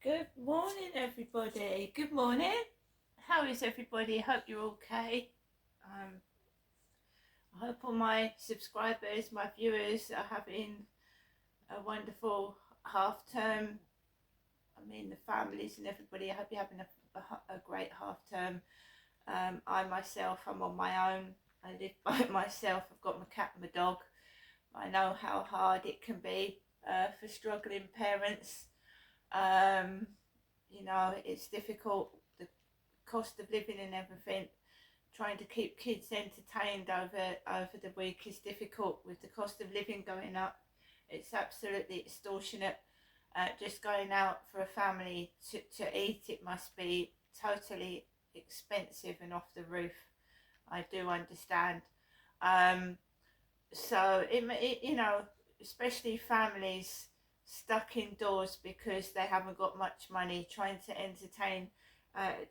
Good morning, everybody. Good morning. How is everybody? Hope you're okay. I hope all my subscribers, my viewers are having a wonderful half term. I mean, the families and everybody. I hope you're having a great half term. I myself, I'm on my own. I live by myself. I've got my cat and my dog. I know how hard it can be for struggling parents. It's difficult, the cost of living and everything. Trying to keep kids entertained over the week is difficult with the cost of living going up. It's absolutely extortionate. Just going out for a family to eat, it must be totally expensive and off the roof. I do understand. So especially families stuck indoors because they haven't got much money, trying to entertain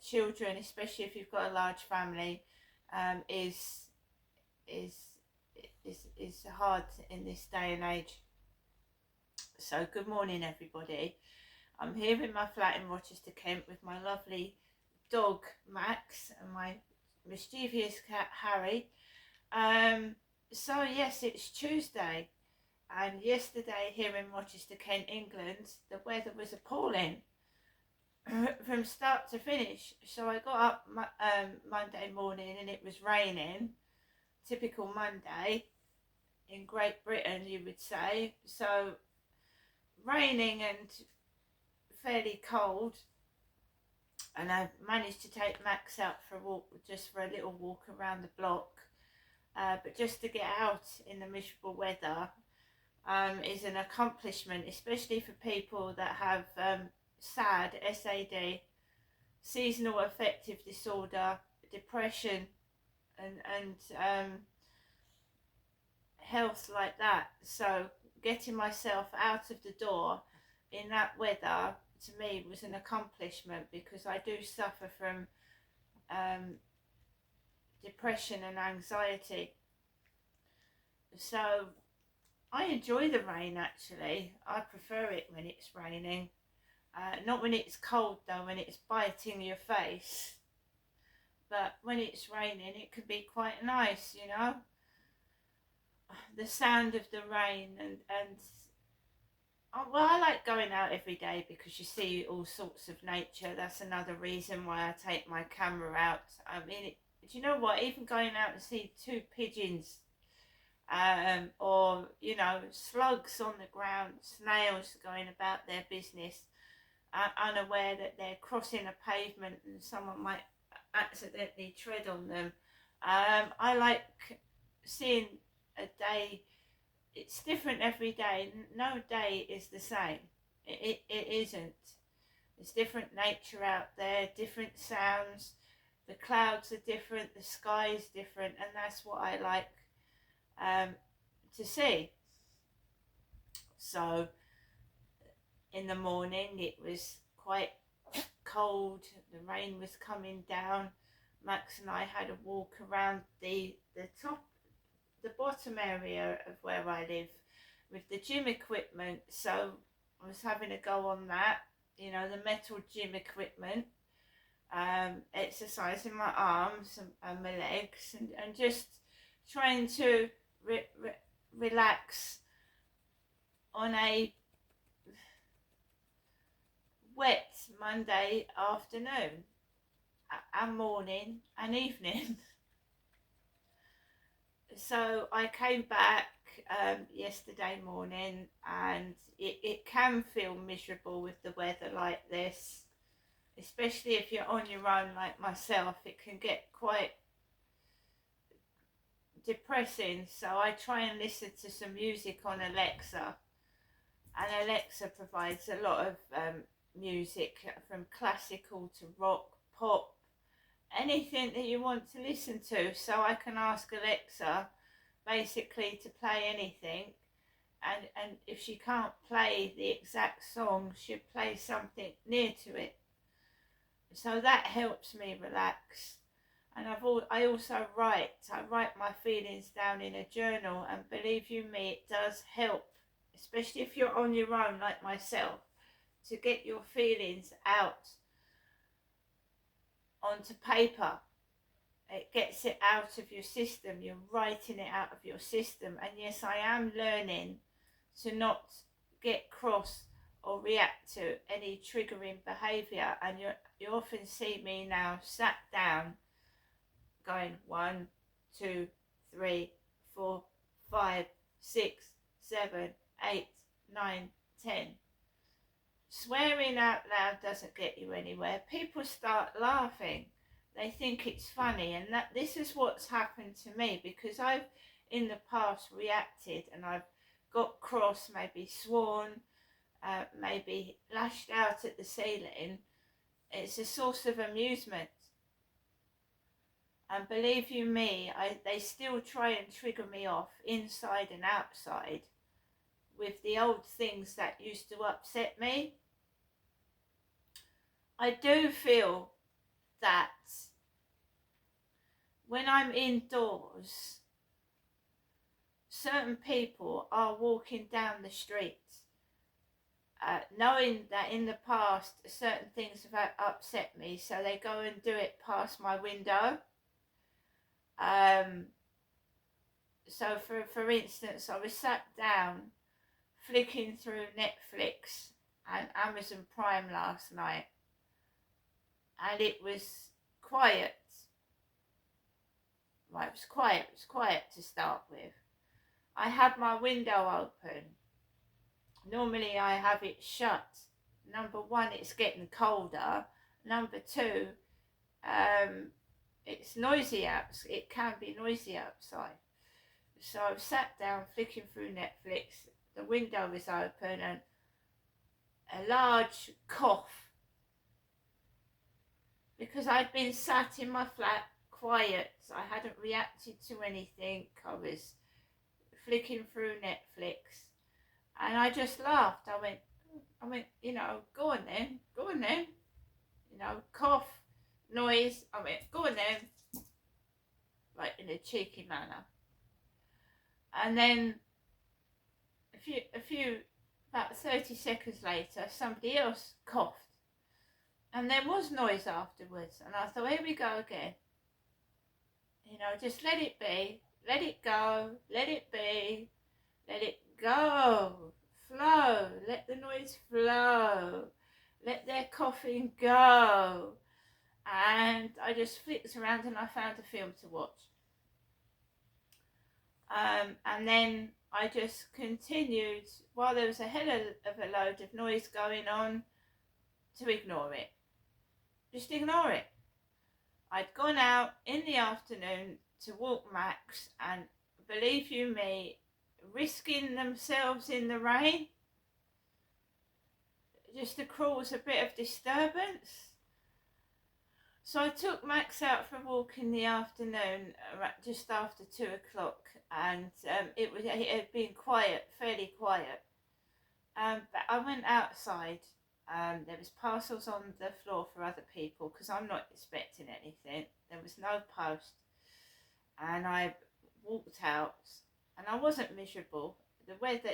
children, especially if you've got a large family, is is is hard in this day and age. So good morning, everybody. I'm here in my flat in Rochester, Kent, with my lovely dog Max and my mischievous cat Harry. So yes, it's Tuesday, and yesterday here in Rochester, Kent, England, the weather was appalling from start to finish. So I got up Monday morning and it was raining. Typical Monday in Great Britain, you would say. So raining and fairly cold, and I managed to take Max out for a walk, just for a little walk around the block. But just to get out in the miserable weather is an accomplishment, especially for people that have SAD, seasonal affective disorder, depression, and health like that. So getting myself out of the door in that weather to me was an accomplishment, because I do suffer from depression and anxiety. So I enjoy the rain, actually. I prefer it when it's raining. Not when it's cold though, when it's biting your face. But when it's raining, it can be quite nice, The sound of the rain and well, I like going out every day because you see all sorts of nature. That's another reason why I take my camera out. I mean, do you know what? Even going out and see two pigeons, or slugs on the ground, snails going about their business, unaware that they're crossing a pavement and someone might accidentally tread on them. I like seeing a day. It's different every day. No day is the same. It isn't. There's different nature out there, different sounds. The clouds are different, the sky is different, and that's what I like to see. So in the morning it was quite cold, the rain was coming down. Max and I had a walk around the bottom area of where I live with the gym equipment. So I was having a go on that, the metal gym equipment, exercising my arms and my legs, and just trying to relax on a wet Monday afternoon and morning and evening. So I came back yesterday morning, and it can feel miserable with the weather like this, especially if you're on your own like myself. It can get quite depressing. So I try and listen to some music on Alexa, and Alexa provides a lot of music, from classical to rock, pop, anything that you want to listen to. So I can ask Alexa basically to play anything, and if she can't play the exact song, she'll play something near to it. So that helps me relax. And I also write. I write my feelings down in a journal, and believe you me, it does help, especially if you're on your own like myself. to get your feelings out onto paper. It gets it out of your system. You're writing it out of your system. And yes, I am learning to not get cross or react to any triggering behaviour. And you often see me now sat down going 1, 2, 3, 4, 5, 6, 7, 8, 9, 10. Swearing out loud doesn't get you anywhere. People start laughing. They think it's funny, and that this is what's happened to me, because I've in the past reacted and I've got cross, maybe sworn, maybe lashed out at the ceiling. It's a source of amusement. And believe you me, they still try and trigger me off inside and outside with the old things that used to upset me. I do feel that when I'm indoors, certain people are walking down the street, knowing that in the past certain things have upset me, so they go and do it past my window. So for instance, I was sat down flicking through Netflix and Amazon Prime last night, and it was quiet. Right, it was quiet to start with. I had my window open. Normally I have it shut. Number one, it's getting colder. Number two, it's noisy out. It can be noisy outside. So I've sat down flicking through Netflix. The window is open and a large cough, because I'd been sat in my flat quiet. I hadn't reacted to anything. I was flicking through Netflix and I just laughed. I went, go on then, cough, noise. I went, go on then, like in a cheeky manner. And then about 30 seconds later, somebody else coughed. And there was noise afterwards. And I thought, here we go again. Just let it be. Let it go. Let it be. Let it go. Flow. Let the noise flow. Let their coughing go. And I just flicked around and I found a film to watch. And then I just continued, while there was a hell of a load of noise going on, to ignore it. Just ignore it. I'd gone out in the afternoon to walk Max, and believe you me, risking themselves in the rain just to cause a bit of disturbance. So I took Max out for a walk in the afternoon, just after 2 o'clock, and it had been quiet, fairly quiet. But I went outside. There was parcels on the floor for other people, because I'm not expecting anything. There was no post, and I walked out, and I wasn't miserable. The weather,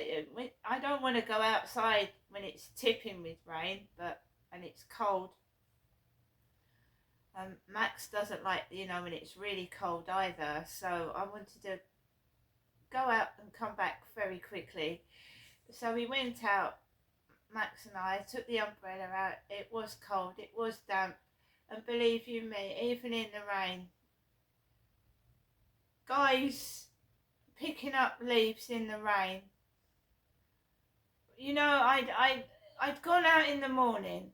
I don't want to go outside when it's tipping with rain, and it's cold. Max doesn't like, when it's really cold either, so I wanted to go out and come back very quickly. So we went out, Max and I took the umbrella out. It was cold, it was damp, and believe you me, even in the rain, guys picking up leaves in the rain. I'd gone out in the morning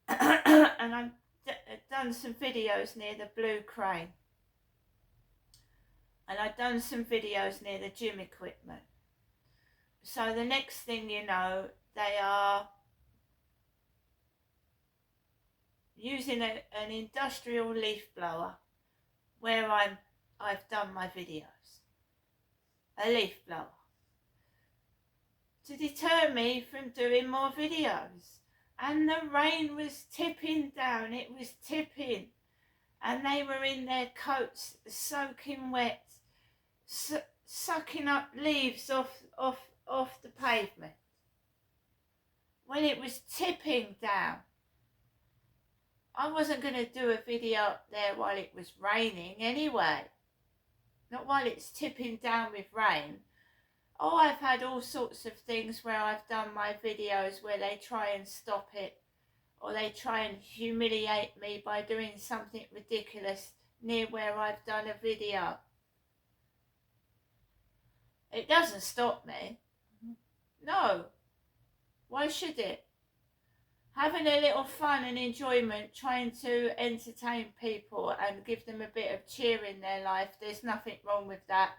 and I'd done some videos near the Blue Crane, and I'd done some videos near the gym equipment. So the next thing you know, they are using an industrial leaf blower where I've done my videos. A leaf blower. To deter me from doing more videos. And the rain was tipping down, it was tipping. And they were in their coats, soaking wet, sucking up leaves off the pavement. when it was tipping down. I wasn't going to do a video up there while it was raining anyway. Not while it's tipping down with rain. Oh, I've had all sorts of things where I've done my videos where they try and stop it, or they try and humiliate me by doing something ridiculous near where I've done a video. It doesn't stop me. No. Why should it? Having a little fun and enjoyment, trying to entertain people and give them a bit of cheer in their life, there's nothing wrong with that.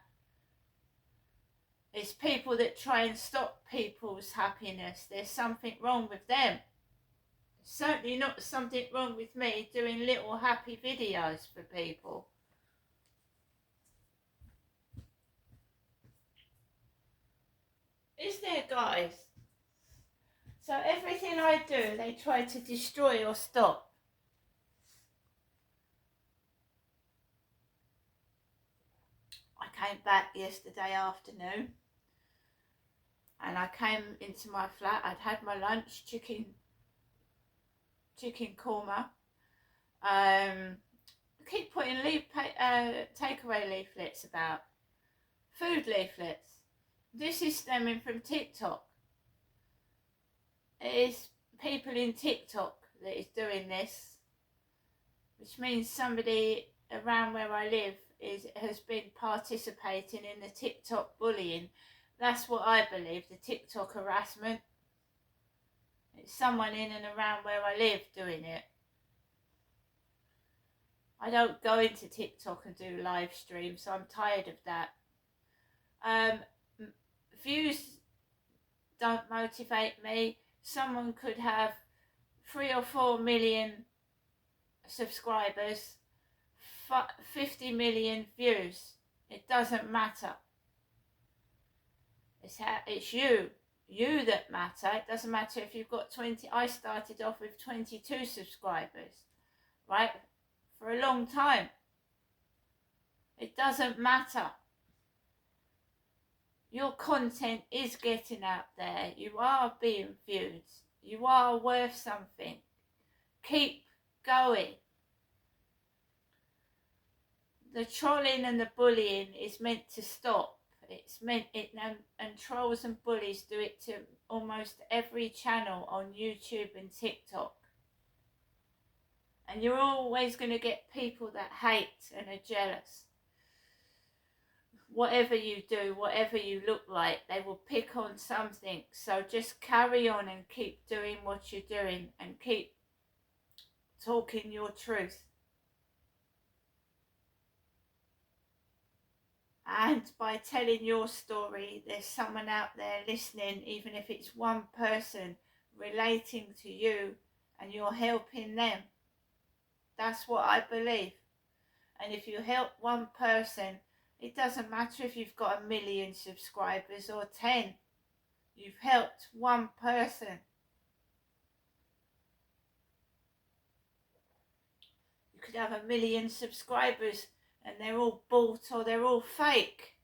It's people that try and stop people's happiness. There's something wrong with them. Certainly not something wrong with me doing little happy videos for people. Is there, guys? So everything I do, they try to destroy or stop. I came back yesterday afternoon and I came into my flat. I'd had my lunch, chicken korma. I keep putting takeaway leaflets about. Food leaflets. This is stemming from TikTok. It is people in TikTok that is doing this, which means somebody around where I live has been participating in the TikTok bullying. That's what I believe, the TikTok harassment. It's someone in and around where I live doing it. I don't go into TikTok and do live streams, so I'm tired of that. Views don't motivate me. Someone could have 3 or 4 million subscribers, 50 million views. It doesn't matter. It's you that matter. It doesn't matter if you've got 20. I started off with 22 subscribers, right? For a long time. It doesn't matter. Your content is getting out there. You are being viewed. You are worth something. Keep going. The trolling and the bullying is meant to stop. It's meant it, and trolls and bullies do it to almost every channel on YouTube and TikTok. And you're always going to get people that hate and are jealous. Whatever you do, whatever you look like, they will pick on something. So just carry on and keep doing what you're doing and keep talking your truth. And by telling your story, there's someone out there listening, even if it's one person relating to you and you're helping them. That's what I believe. And if you help one person, it doesn't matter if you've got 1 million subscribers or 10. You've helped one person. You could have 1 million subscribers and they're all bought or they're all fake.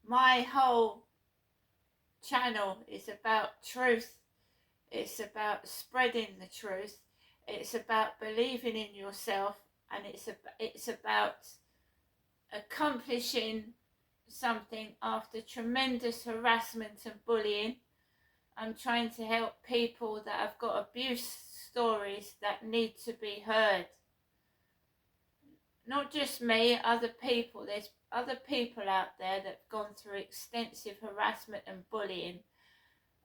My whole channel is about truth. It's about spreading the truth. It's about believing in yourself, and it's about accomplishing something after tremendous harassment and bullying. I'm trying to help people that have got abuse stories that need to be heard. Not just me, other people. There's other people out there that have gone through extensive harassment and bullying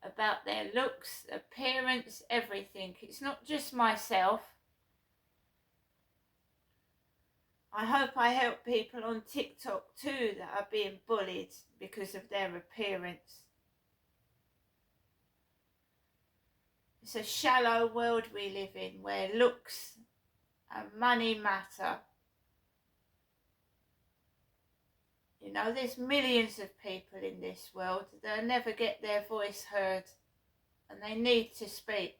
about their looks, appearance, everything. It's not just myself. I hope I help people on TikTok too that are being bullied because of their appearance. It's a shallow world we live in where looks and money matter. You know, there's millions of people in this world that never get their voice heard, and they need to speak.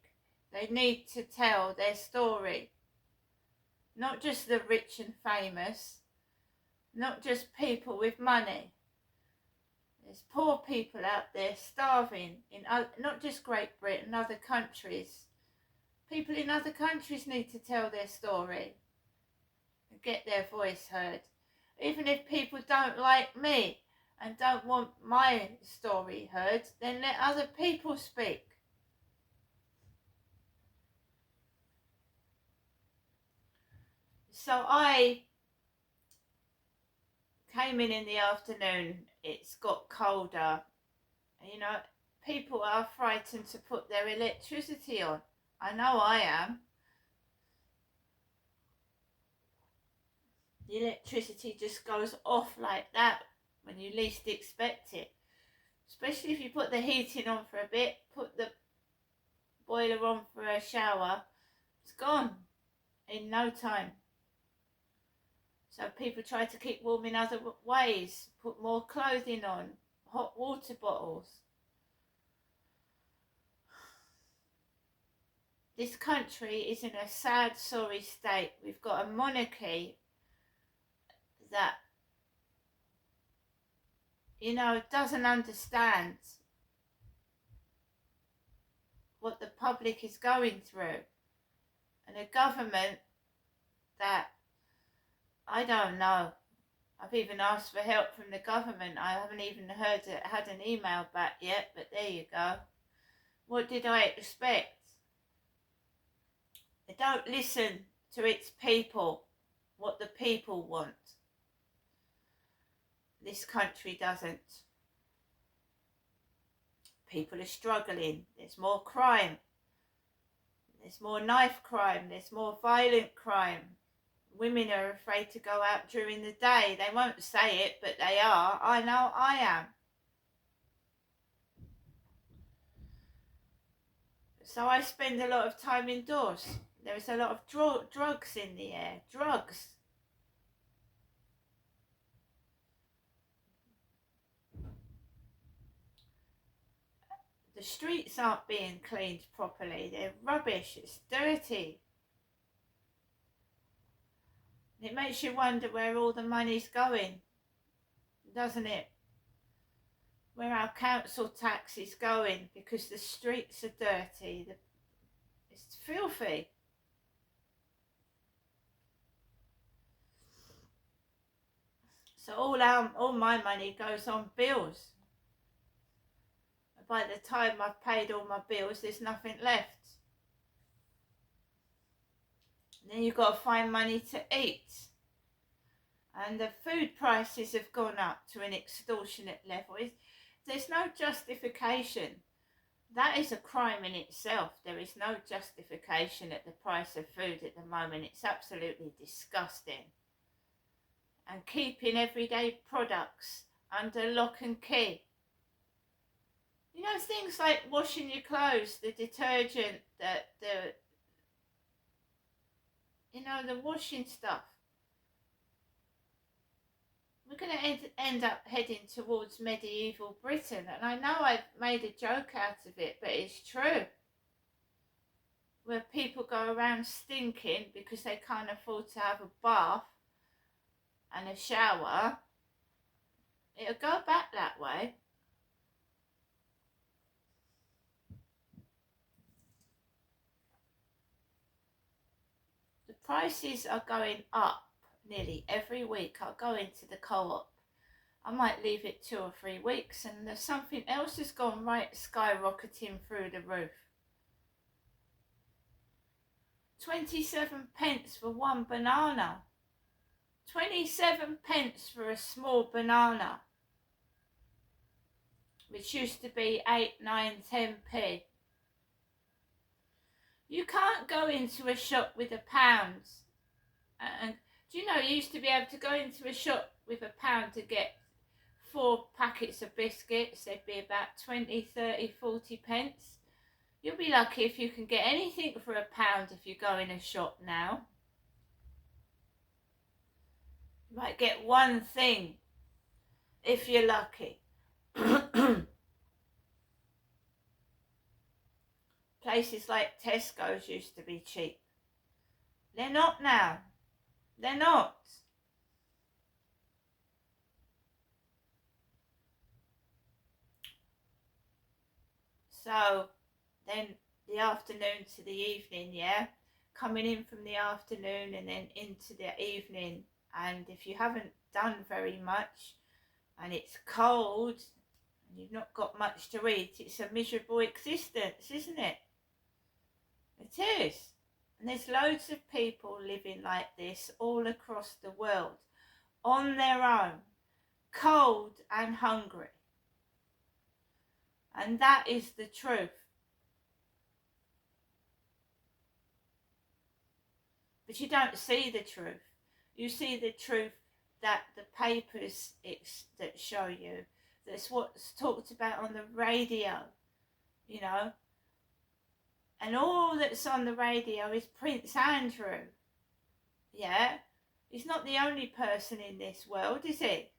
They need to tell their story. Not just the rich and famous, not just people with money. There's poor people out there starving in not just Great Britain, other countries. People in other countries need to tell their story and get their voice heard. Even if people don't like me and don't want my story heard, then let other people speak. So I came in the afternoon. It's got colder. You know, people are frightened to put their electricity on. I know I am. The electricity just goes off like that when you least expect it. Especially if you put the heating on for a bit, put the boiler on for a shower, it's gone in no time. So people try to keep warm in other ways, put more clothing on, hot water bottles. This country is in a sad, sorry state. We've got a monarchy that, you know, doesn't understand what the public is going through, and a government that, I don't know. I've even asked for help from the government. I haven't even had an email back yet, but there you go. What did I expect? They don't listen to its people, what the people want. This country doesn't. People are struggling. There's more crime. There's more knife crime. There's more violent crime. Women are afraid to go out during the day. They won't say it, but they are. I know I am. So I spend a lot of time indoors. There is a lot of drugs in the air. Drugs. The streets aren't being cleaned properly. They're rubbish. It's dirty. It makes you wonder where all the money's going, doesn't it? Where our council tax is going, because the streets are dirty. It's filthy. So all my money goes on bills. By the time I've paid all my bills, there's nothing left. And then you've got to find money to eat. And the food prices have gone up to an extortionate level. There's no justification. That is a crime in itself. There is no justification at the price of food at the moment. It's absolutely disgusting. And keeping everyday products under lock and key. You know, things like washing your clothes, the detergent, the washing stuff. We're going to end up heading towards medieval Britain. And I know I've made a joke out of it, but it's true. Where people go around stinking because they can't afford to have a bath and a shower. It'll go back that way. The prices are going up nearly every week. I'll go into the co-op. I might leave it 2 or 3 weeks and there's something else has gone right skyrocketing through the roof. 27 pence for one banana. 27 pence for a small banana. Which used to be 8, 9, 10p. You can't go into a shop with £1. And do you know, you used to be able to go into a shop with £1 to get 4 packets of biscuits. They'd be about 20, 30, 40 pence. You'll be lucky if you can get anything for £1 if you go in a shop now. You might get one thing if you're lucky. Places like Tesco's used to be cheap. They're not now. They're not. So then the afternoon to the evening, yeah? Coming in from the afternoon and then into the evening. And if you haven't done very much and it's cold and you've not got much to eat, it's a miserable existence, isn't it? It is. And there's loads of people living like this all across the world, on their own, cold and hungry. And that is the truth. But you don't see the truth. You see the truth that the papers that show you. That's what's talked about on the radio, you know. And all that's on the radio is Prince Andrew. Yeah? He's not the only person in this world, is he?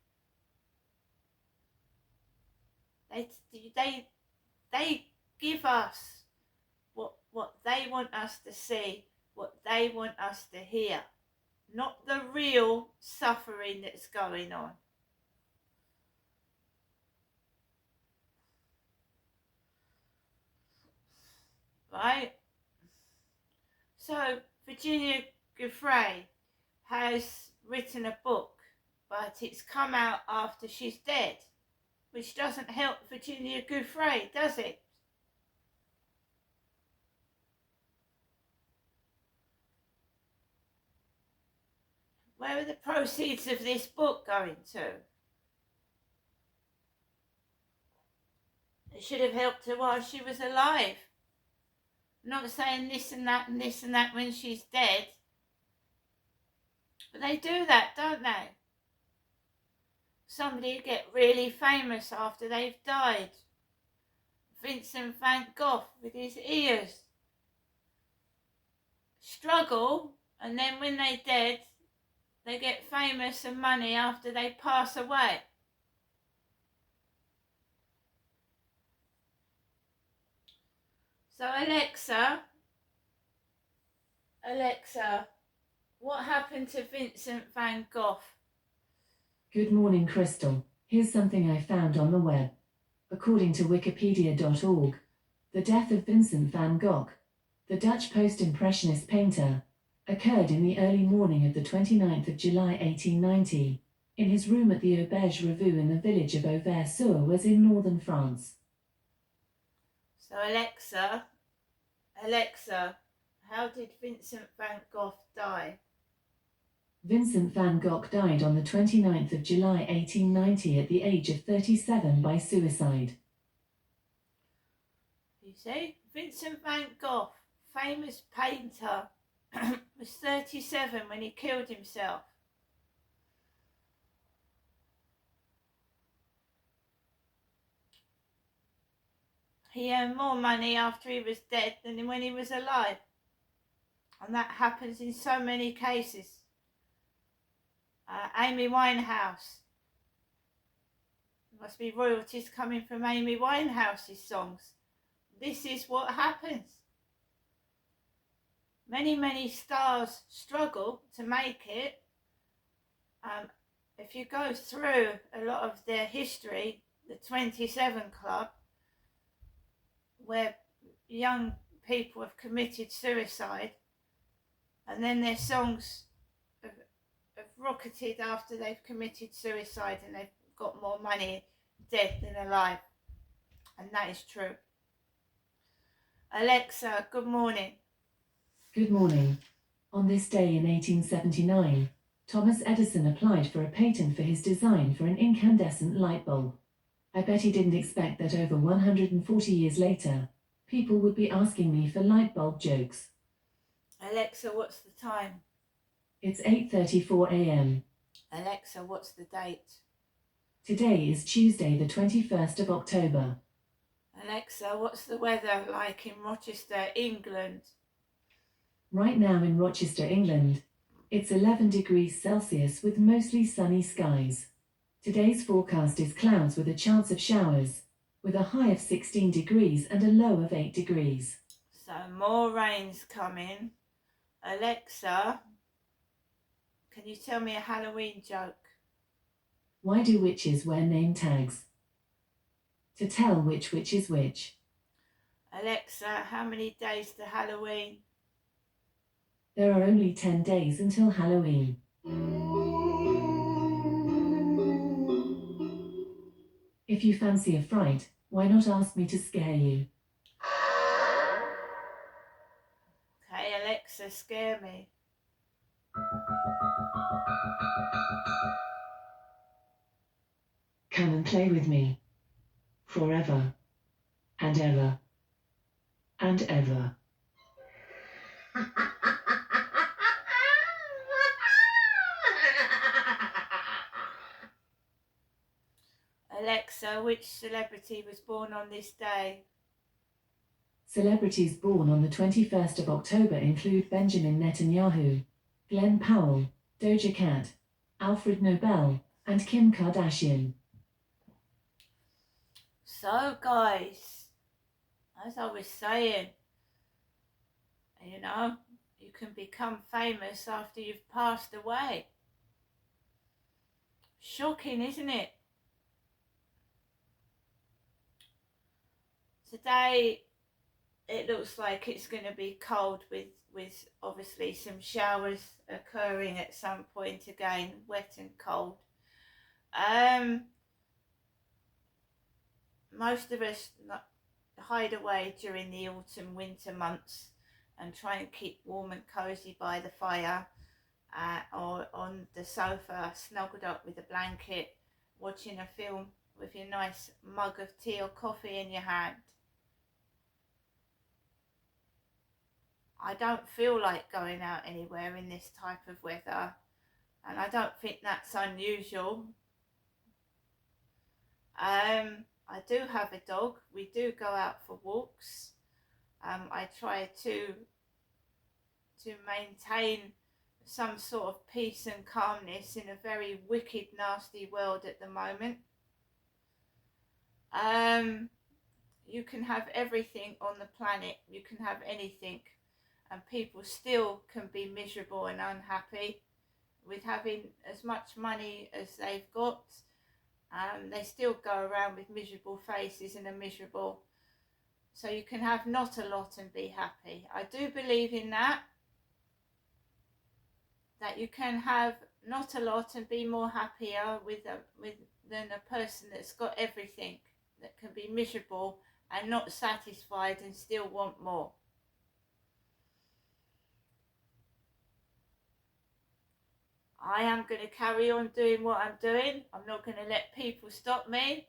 They give us what they want us to see, what they want us to hear, not the real suffering that's going on. Right? So Virginia Giuffre has written a book, but it's come out after she's dead, which doesn't help Virginia Giuffre, does it? Where are the proceeds of this book going to? It should have helped her while she was alive. I'm not saying this and that and this and that when she's dead. But they do that, don't they? Somebody get really famous after they've died. Vincent van Gogh with his ears. Struggle, and then when they're dead, they get famous and money after they pass away. So Alexa, what happened to Vincent van Gogh? Good morning, Crystal. Here's something I found on the web. According to wikipedia.org, the death of Vincent van Gogh, the Dutch post-impressionist painter, occurred in the early morning of the 29th of July 1890, in his room at the Auberge Revue in the village of Auvers-sur-Oise in northern France. So Alexa, how did Vincent van Gogh die? Vincent van Gogh died on the 29th of July 1890 at the age of 37 by suicide. You see, Vincent van Gogh, famous painter, was 37 when he killed himself. He earned more money after he was dead than when he was alive. And that happens in so many cases. Amy Winehouse. There must be royalties coming from Amy Winehouse's songs. This is what happens. Many stars struggle to make it. If you go through a lot of their history, the 27 Club, where young people have committed suicide, and then their songs have rocketed after they've committed suicide and they've got more money dead than alive. And that is true. Alexa, good morning. Good morning. On this day in 1879, Thomas Edison applied for a patent for his design for an incandescent light bulb. I bet he didn't expect that over 140 years later, people would be asking me for light bulb jokes. Alexa, what's the time? It's 8:34 a.m. Alexa, what's the date? Today is Tuesday, the 21st of October. Alexa, what's the weather like in Rochester, England? Right now in Rochester, England, it's 11 degrees Celsius with mostly sunny skies. Today's forecast is clouds with a chance of showers, with a high of 16 degrees and a low of 8 degrees. So more rain's coming. Alexa, can you tell me a Halloween joke? Why do witches wear name tags? To tell which witch is which. Alexa, how many days to Halloween? There are only 10 days until Halloween. If you fancy a fright, why not ask me to scare you? Okay, Alexa, scare me. Come and play with me. Forever. And ever. And ever. Alexa, which celebrity was born on this day? Celebrities born on the 21st of October include Benjamin Netanyahu, Glenn Powell, Doja Cat, Alfred Nobel, and Kim Kardashian. So, guys, as I was saying, you know, you can become famous after you've passed away. Shocking, isn't it? Today, it looks like it's going to be cold with obviously some showers occurring at some point again, wet and cold. Most of us hide away during the autumn winter months and try and keep warm and cozy by the fire or on the sofa snuggled up with a blanket watching a film with your nice mug of tea or coffee in your hand. I don't feel like going out anywhere in this type of weather, and I don't think that's unusual. I do have a dog. We do go out for walks. I try to maintain some sort of peace and calmness in a very wicked, nasty world at the moment. You can have everything on the planet. You can have anything, and people still can be miserable and unhappy with having as much money as they've got. They still go around with miserable faces and are miserable. So you can have not a lot and be happy. I do believe in that you can have not a lot and be more happier than a person that's got everything, that can be miserable and not satisfied and still want more. I am going to carry on doing what I'm doing. I'm not going to let people stop me.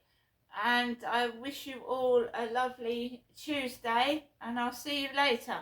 And I wish you all a lovely Tuesday, and I'll see you later.